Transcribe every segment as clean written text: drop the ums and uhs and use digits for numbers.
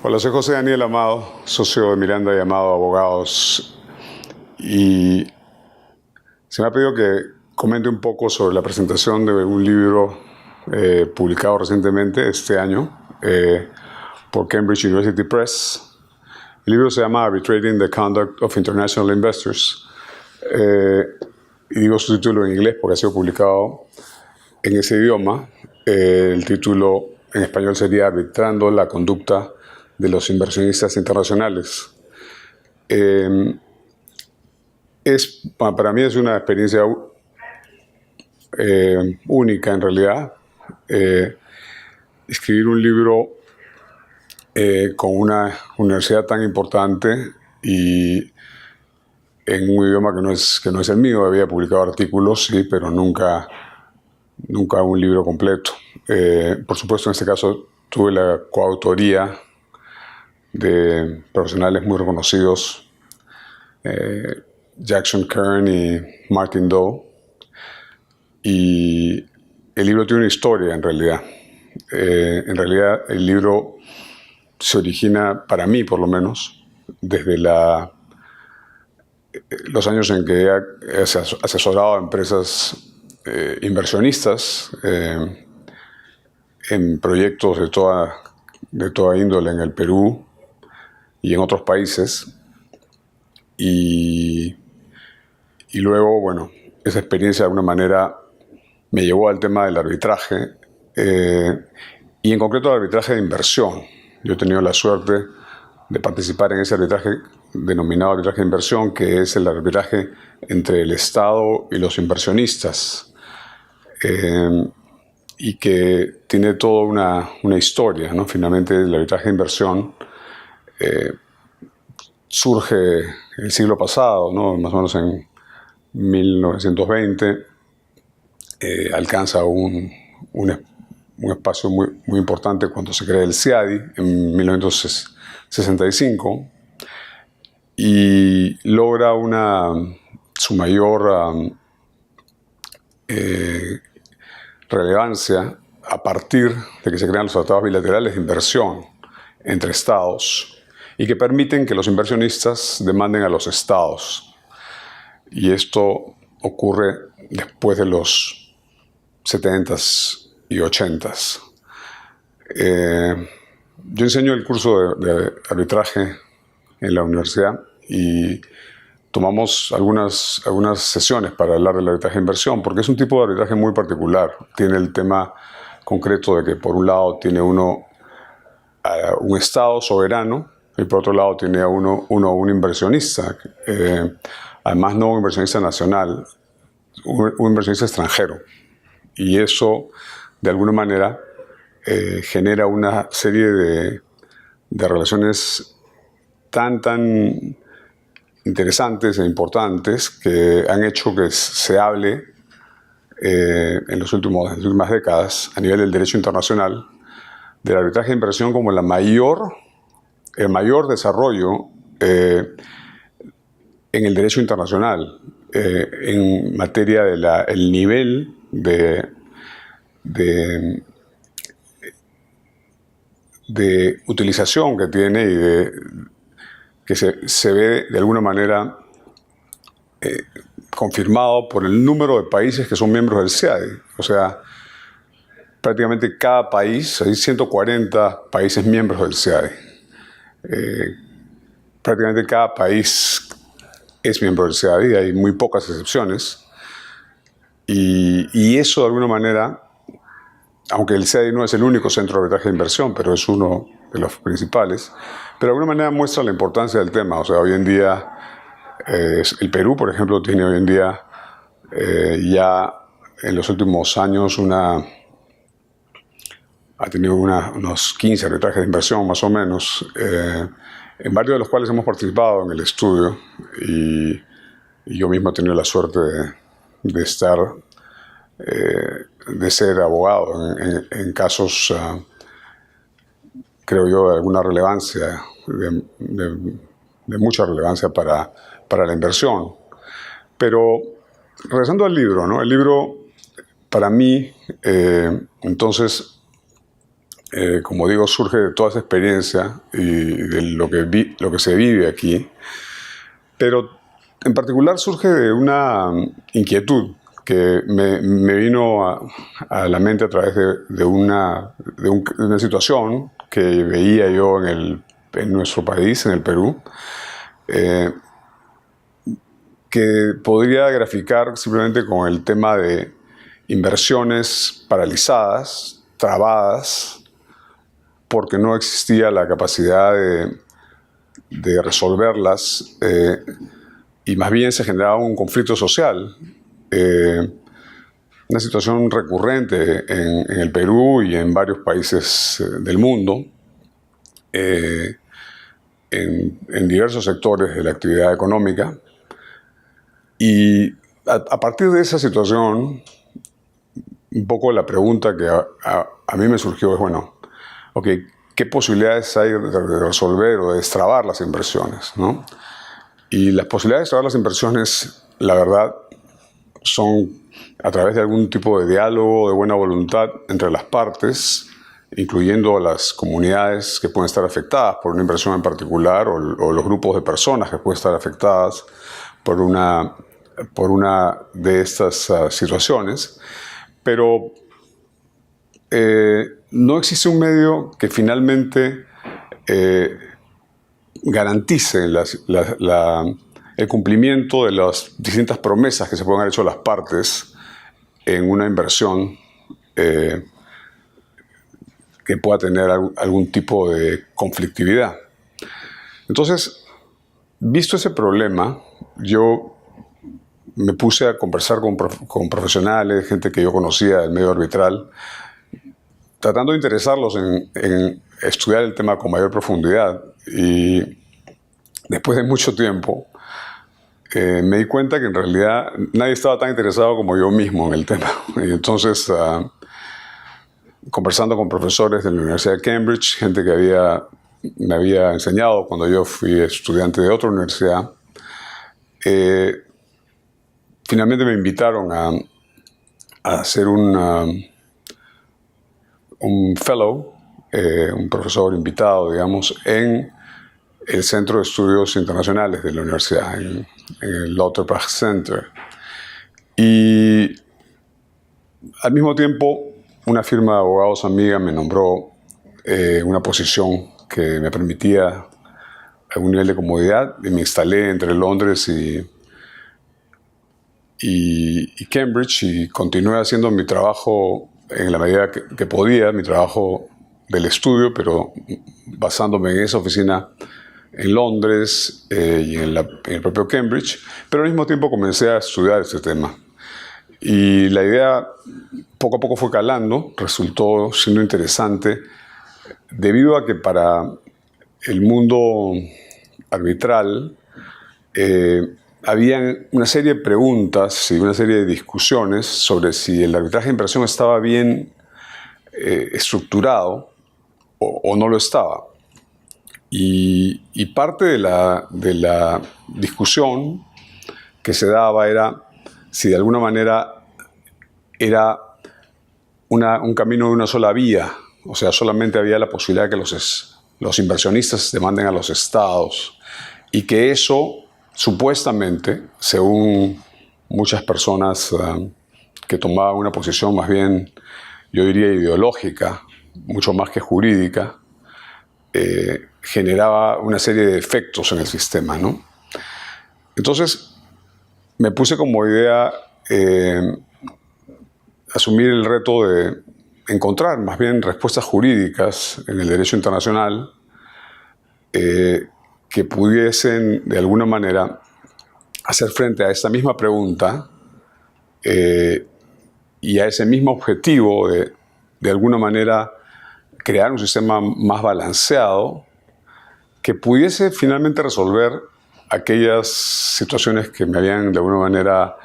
Hola, soy José Daniel Amado, socio de Miranda y Amado Abogados, y se me ha pedido que comente un poco sobre la presentación de un libro publicado recientemente, este año, por Cambridge University Press. El libro se llama Arbitrating the Conduct of International Investors, y digo su título en inglés porque ha sido publicado en ese idioma. El título en español sería Arbitrando la conducta de los inversionistas internacionales. Para mí es una experiencia única en realidad, escribir un libro con una universidad tan importante y en un idioma que no es el mío. Había publicado artículos, sí, pero nunca un libro completo. Por supuesto, en este caso tuve la coautoría de profesionales muy reconocidos, Jackson Kern y Martin Doe, y el libro tiene una historia en realidad. En realidad el libro se origina, para mí por lo menos, desde los años en que he asesorado a empresas inversionistas en proyectos de toda índole en el Perú y en otros países. Y luego, bueno, esa experiencia de alguna manera me llevó al tema del arbitraje, y en concreto al arbitraje de inversión. Yo he tenido la suerte de participar en ese arbitraje denominado arbitraje de inversión, que es el arbitraje entre el Estado y los inversionistas, y que tiene toda una historia, ¿no? Finalmente, el arbitraje de inversión surge el siglo pasado, ¿no? Más o menos en 1920, alcanza un espacio muy importante cuando se crea el CIADI en 1965, y logra su mayor relevancia a partir de que se crean los tratados bilaterales de inversión entre estados y que permiten que los inversionistas demanden a los estados. Y esto ocurre después de los 70s y 80s. Yo enseño el curso de arbitraje en la universidad y tomamos algunas sesiones para hablar del arbitraje de inversión, porque es un tipo de arbitraje muy particular. Tiene el tema concreto de que por un lado tiene uno un Estado soberano y por otro lado tiene un inversionista, además no un inversionista nacional, un inversionista extranjero. Y eso, de alguna manera, genera una serie de relaciones tan interesantes e importantes que han hecho que se hable en las últimas décadas a nivel del derecho internacional del arbitraje de inversión como el mayor desarrollo en el derecho internacional, en materia del nivel de utilización que tiene y que se ve de alguna manera confirmado por el número de países que son miembros del CIADI. O sea, prácticamente cada país, hay 140 países miembros del CIADI. Prácticamente cada país es miembro del CIADI, hay muy pocas excepciones. Y eso, de alguna manera, aunque el CIADI no es el único centro de arbitraje de inversión, pero es uno de los principales, pero de alguna manera muestra la importancia del tema. O sea, hoy en día, el Perú, por ejemplo, tiene hoy en día ya en los últimos años ha tenido unos 15 arbitrajes de inversión más o menos, en varios de los cuales hemos participado en el estudio, y yo mismo he tenido la suerte de ser abogado en casos, creo yo, de alguna relevancia, de mucha relevancia para la inversión. Pero regresando al libro, ¿no? El libro, para mí, entonces, como digo, surge de toda esa experiencia y de lo que se vive aquí, pero en particular surge de una inquietud que me vino a la mente a través de una situación que veía yo en nuestro país, en el Perú, que podría graficar simplemente con el tema de inversiones paralizadas, trabadas, porque no existía la capacidad de resolverlas, y más bien se generaba un conflicto social, una situación recurrente en el Perú y en varios países del mundo, en diversos sectores de la actividad económica. Y a partir de esa situación, un poco la pregunta que a mí me surgió es, bueno, ok, ¿qué posibilidades hay de resolver o de destrabar las inversiones, ¿no? Y las posibilidades de destrabar las inversiones, la verdad, son a través de algún tipo de diálogo, de buena voluntad entre las partes, incluyendo a las comunidades que pueden estar afectadas por una inversión en particular o los grupos de personas que pueden estar afectadas por una de estas situaciones. Pero no existe un medio que finalmente garantice el cumplimiento de las distintas promesas que se pueden haber hecho a las partes en una inversión que pueda tener algún tipo de conflictividad. Entonces, visto ese problema, yo me puse a conversar con profesionales, gente que yo conocía del medio arbitral, tratando de interesarlos en estudiar el tema con mayor profundidad. Y después de mucho tiempo, me di cuenta que en realidad nadie estaba tan interesado como yo mismo en el tema. Y entonces, conversando con profesores de la Universidad de Cambridge, gente que me había enseñado cuando yo fui estudiante de otra universidad, finalmente me invitaron a ser un fellow, un profesor invitado, digamos, en el Centro de Estudios Internacionales de la universidad, en el Lauterbach Center. Y al mismo tiempo, una firma de abogados amiga me nombró una posición que me permitía algún nivel de comodidad, y me instalé entre Londres y Cambridge, y continué haciendo mi trabajo en la medida que podía, mi trabajo del estudio, pero basándome en esa oficina en Londres y en el propio Cambridge, pero al mismo tiempo comencé a estudiar este tema. Y la idea poco a poco fue calando, resultó siendo interesante, debido a que para el mundo arbitral había una serie de preguntas y una serie de discusiones sobre si el arbitraje de inversión estaba bien estructurado o no lo estaba. Y parte de la discusión que se daba era si de alguna manera era un camino de una sola vía, o sea, solamente había la posibilidad de que los inversionistas demanden a los estados, y que eso, supuestamente, según muchas personas que tomaban una posición más bien, yo diría, ideológica, mucho más que jurídica, generaba una serie de efectos en el sistema, ¿no? Entonces, me puse como idea asumir el reto de encontrar más bien respuestas jurídicas en el derecho internacional que pudiesen, de alguna manera, hacer frente a esta misma pregunta y a ese mismo objetivo de alguna manera, crear un sistema más balanceado que pudiese finalmente resolver aquellas situaciones que me habían de alguna manera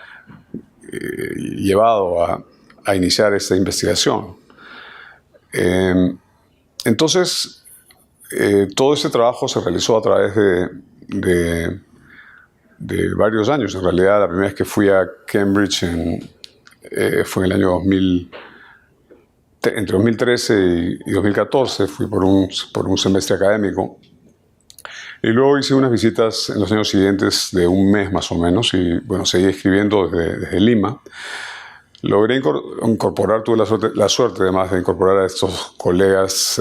llevado a iniciar esta investigación. Entonces, todo este trabajo se realizó a través de varios años. En realidad, la primera vez que fui a Cambridge fue en el año entre 2013 y 2014 fui por un semestre académico. Y luego hice unas visitas en los años siguientes de un mes más o menos y bueno, seguí escribiendo desde Lima. Logré incorporar, tuve la suerte además de incorporar a estos colegas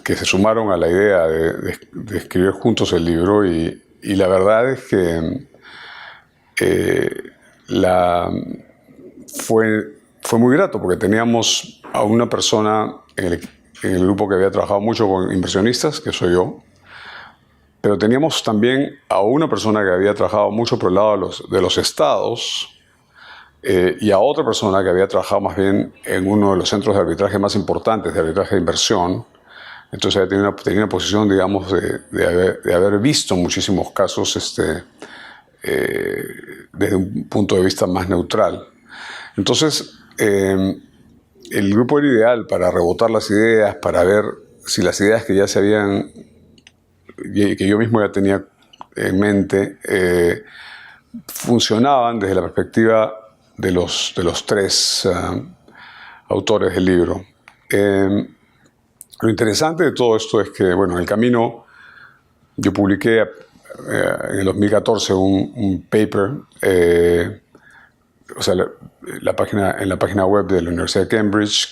que se sumaron a la idea de escribir juntos el libro y la verdad es que fue muy grato porque teníamos a una persona en el grupo que había trabajado mucho con inversionistas, que soy yo, pero teníamos también a una persona que había trabajado mucho por el lado de los estados y a otra persona que había trabajado más bien en uno de los centros de arbitraje más importantes, de arbitraje de inversión. Entonces tenía una posición, digamos, de haber visto muchísimos casos desde un punto de vista más neutral. Entonces, el grupo era ideal para rebotar las ideas, para ver si las ideas que ya se habían, que yo mismo ya tenía en mente, funcionaban desde la perspectiva de los tres autores del libro. Lo interesante de todo esto es que, bueno, en el camino yo publiqué en el 2014 un paper, o sea, en la página web de la Universidad de Cambridge,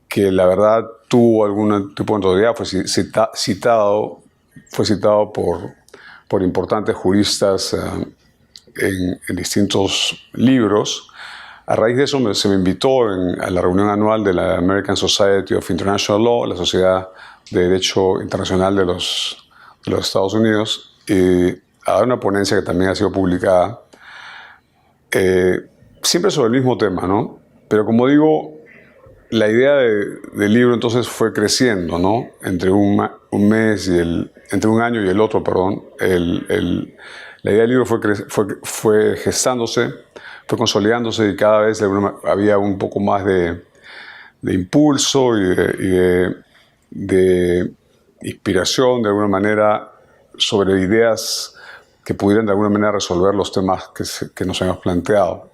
que la verdad tuvo algún tipo de notoriedad, fue citado por importantes juristas en distintos libros. A raíz de eso se me invitó a la reunión anual de la American Society of International Law, la Sociedad de Derecho Internacional de los Estados Unidos, a dar una ponencia que también ha sido publicada, siempre sobre el mismo tema, ¿no? Pero como digo, la idea del libro entonces fue creciendo, ¿no? Entre un año y el otro, perdón. La idea del libro fue gestándose, fue consolidándose y cada vez había un poco más de impulso y de inspiración, de alguna manera, sobre ideas que pudieran de alguna manera resolver los temas que nos habíamos planteado.